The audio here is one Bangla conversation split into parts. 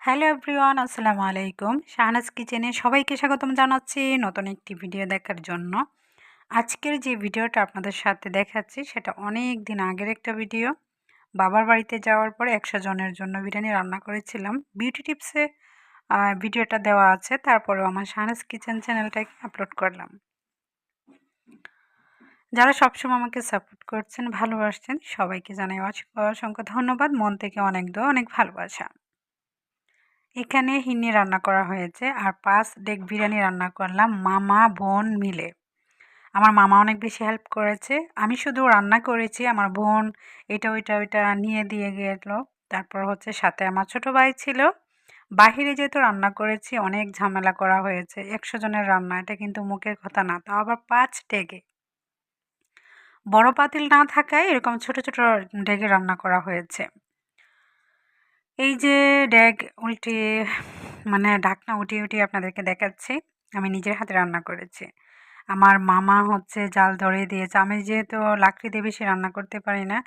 হ্যালো এভরিওয়ান, আসসালামু আলাইকুম। শাহনাজ কিচেনে সবাইকে স্বাগতম জানাচ্ছি নতুন একটি ভিডিও দেখার জন্য। আজকের যে ভিডিওটা আপনাদের সাথে দেখাচ্ছি সেটা অনেক দিন আগের একটা ভিডিও। বাবার বাড়িতে যাওয়ার পরে 100 জনের জন্য বিরিয়ানি রান্না করেছিলাম। বিউটি টিপসে ভিডিওটা দেওয়া আছে, তারপরেও আমার শাহনাজ কিচেন চ্যানেলটাকে আপলোড করলাম। যারা সবসময় আমাকে সাপোর্ট করছেন, ভালোবাসছেন, সবাইকে জানাই অসংখ্য ধন্যবাদ। মন থেকে অনেক দোয়া, অনেক ভালোবাসা। এখানে হিন্নি রান্না করা হয়েছে আর 5 ডেক বিরিয়ানি রান্না করলাম মামা বোন মিলে। আমার মামা অনেক বেশি হেল্প করেছে। আমি শুধু রান্না করেছি, আমার বোন এটা ওইটা নিয়ে দিয়ে গেল। তারপর হচ্ছে সাথে আমার ছোট ভাই ছিল। বাহিরে যেহেতু রান্না করেছি অনেক ঝামেলা করা হয়েছে। 100 জনের রান্না, এটা কিন্তু মুখের কথা না, তাও আবার 5 ডেকে। বড় পাতিল না থাকায় এরকম ছোট ছোট ডেকে রান্না করা হয়েছে। এই যে ড্যাগ উল্টিয়ে ঢাকনা উঠিয়ে আপনাদেরকে দেখাচ্ছি। আমি নিজের হাতে রান্না করেছি। আমার মামা হচ্ছে জাল ধরিয়ে দিয়েছে। আমি যেহেতু লাকড়ি দিয়ে বেশি রান্না করতে পারি না,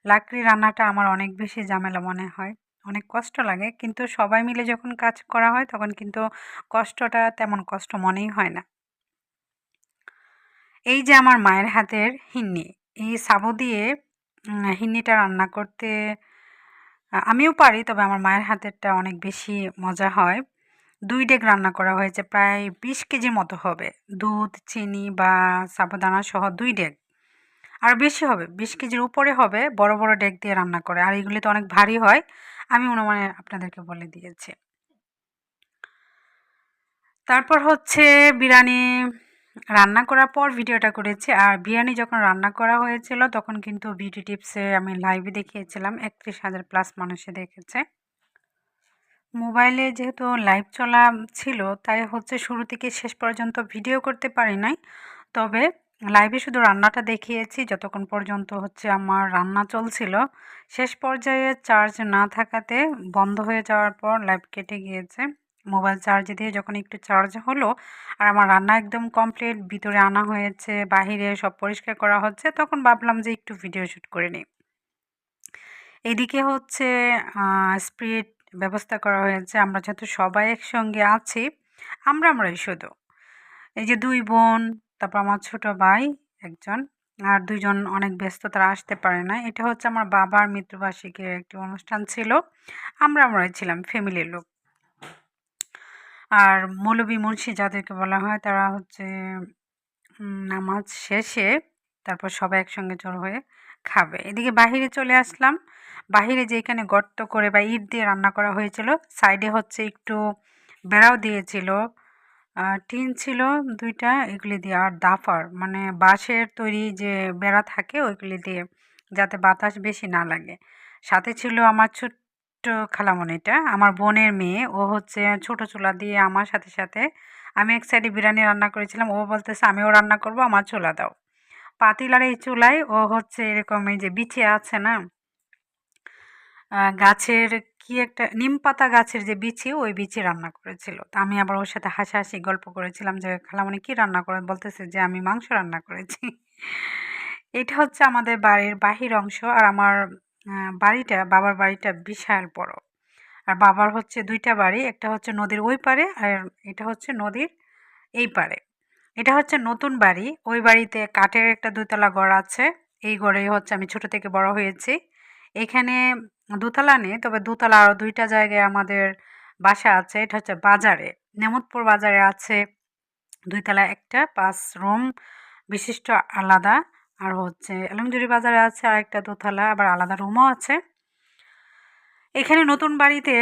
লাকড়ি রান্নাটা আমার অনেক বেশি ঝামেলা মনে হয়। অনেক কষ্ট লাগে। কিন্তু সবাই মিলে যখন কাজ করা হয় তখন কিন্তু কষ্টটা তেমন কষ্ট মনেই হয় না। এই যে আমার মায়ের হাতের হিন্নি, এই সাবু দিয়ে হিন্নিটা রান্না করতে আমিও পারি, তবে আমার মায়ের হাতেরটা অনেক বেশি মজা হয়। 2 ডেক রান্না করা হয়েছে, প্রায় 20 কেজির মতো হবে। দুধ, চিনি বা সাবুদানা সহ 2 ডেক। আর বেশি হবে, 20 কেজির উপরে হবে, বড় বড় ডেক দিয়ে রান্না করে। আর এগুলি তো অনেক ভারী হয়। আমি অনুমানে আপনাদেরকে বলে দিয়েছি। তারপর হচ্ছে বিরিয়ানি রান্না করার পর ভিডিওটা করেছি। আর বিরিয়ানি যখন রান্না করা হয়েছিল তখন কিন্তু বিউটি টিপসে আমি লাইভে দেখিয়েছিলাম, 31,000 প্লাস মানুষে দেখেছে। মোবাইলে যেহেতু লাইভ চলা ছিল তাই হচ্ছে শুরু থেকে শেষ পর্যন্ত ভিডিও করতে পারি নাই। তবে লাইভে শুধু রান্নাটা দেখিয়েছি যতক্ষণ পর্যন্ত হচ্ছে আমার রান্না চলছিল। শেষ পর্যায়ে চার্জ না থাকাতে বন্ধ হয়ে যাওয়ার পর লাইভ কেটে গিয়েছে। মোবাইল চার্জে দিয়ে যখন একটু চার্জ হলো আর আমার রান্না একদম কমপ্লিট, ভিতরে আনা হয়েছে, বাহিরে সব পরিষ্কার করা হচ্ছে, তখন ভাবলাম যে একটু ভিডিও শ্যুট করে নিই। এদিকে হচ্ছে স্প্রিট ব্যবস্থা করা হয়েছে। আমরা যেহেতু সবাই একসঙ্গে আছি, আমরাই শুধু। এই যে 2 বোন, তারপর আমার ছোট ভাই একজন, আর 2 জন অনেক ব্যস্ত, তারা আসতে পারে না। এটা হচ্ছে আমার বাবার মৃত্যুবার্ষিকীর একটি অনুষ্ঠান ছিল। আমরাই ছিলাম, ফ্যামিলির লোক। আর মৌলবি মুন্সি যাদেরকে বলা হয় তারা হচ্ছে নামাজ শেষে তারপর সবাই একসঙ্গে জড়ো হয়ে খাবে। এদিকে বাহিরে চলে আসলাম। বাহিরে যেখানে গর্ত করে বা ইট দিয়ে রান্না করা হয়েছিল, সাইডে হচ্ছে একটু বেড়াও দিয়েছিল। টিন ছিল 2 টা, এগুলি দিয়ে। আর দাফার বাঁশের তৈরি যে বেড়া থাকে ওইগুলি দিয়ে, যাতে বাতাস বেশি না লাগে। সাথে ছিল আমার ছোট্ট খালামণিটা, আমার বোনের মেয়ে। ও হচ্ছে ছোট চুলা দিয়ে আমার সাথে আমি এক সাইডে বিরিয়ানি রান্না করেছিলাম, ও বলতেছে আমিও রান্না করব, আমার চুলা দাও। পাতিল আর এই চুলায় ও হচ্ছে এরকম এই যে বিছে আছে না, গাছের কি একটা নিমপাতা গাছের যে বিচি, ওই বিচি রান্না করেছিল। তো আমি আবার ওর সাথে হাসাহাসি গল্প করেছিলাম যে, "খালামণি কি রান্না করেন?" বলতেছে যে, "আমি মাংস রান্না করেছি।" এটা হচ্ছে আমাদের বাড়ির বাহির অংশ। আর আমার বাবার বাড়িটা বিশাল বড়। আর বাবার হচ্ছে 2 টা বাড়ি। একটা হচ্ছে নদীর ওই পারে আর এটা হচ্ছে নদীর এই পারে। এটা হচ্ছে নতুন বাড়ি। ওই বাড়িতে কাঠের একটা 2 তলা ঘর আছে। এই ঘরেই হচ্ছে আমি ছোট থেকে বড় হয়েছি। এখানে 2 তলা নেই, তবে 2 তলা আরও 2 টা জায়গায় আমাদের বাসা আছে। এটা হচ্ছে বাজারে, নেমতপুর বাজারে আছে 2 তলা একটা 5 রুম বিশিষ্ট আলাদা। আর হচ্ছে এলমজুরি বাজারে আছে আরেকটা 2 তলা, আবার আলাদা রুমও আছে। এখানে নতুন বাড়িতে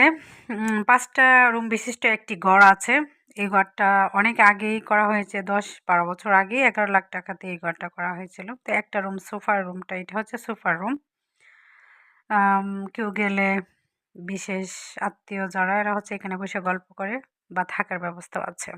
5 টা রুম বিশিষ্ট একটি ঘর আছে। এই ঘরটা অনেক আগেই করা হয়েছে, 10-12 বছর আগে 11 লাখ টাকাতে এই ঘরটা করা হয়েছিল। তো একটা রুম, সোফার রুমটা, এটা হচ্ছে সোফার রুম। কেউ গেলে বিশেষ আত্মীয় যারা, এরা হচ্ছে এখানে বসে গল্প করে বা থাকার ব্যবস্থাও আছে।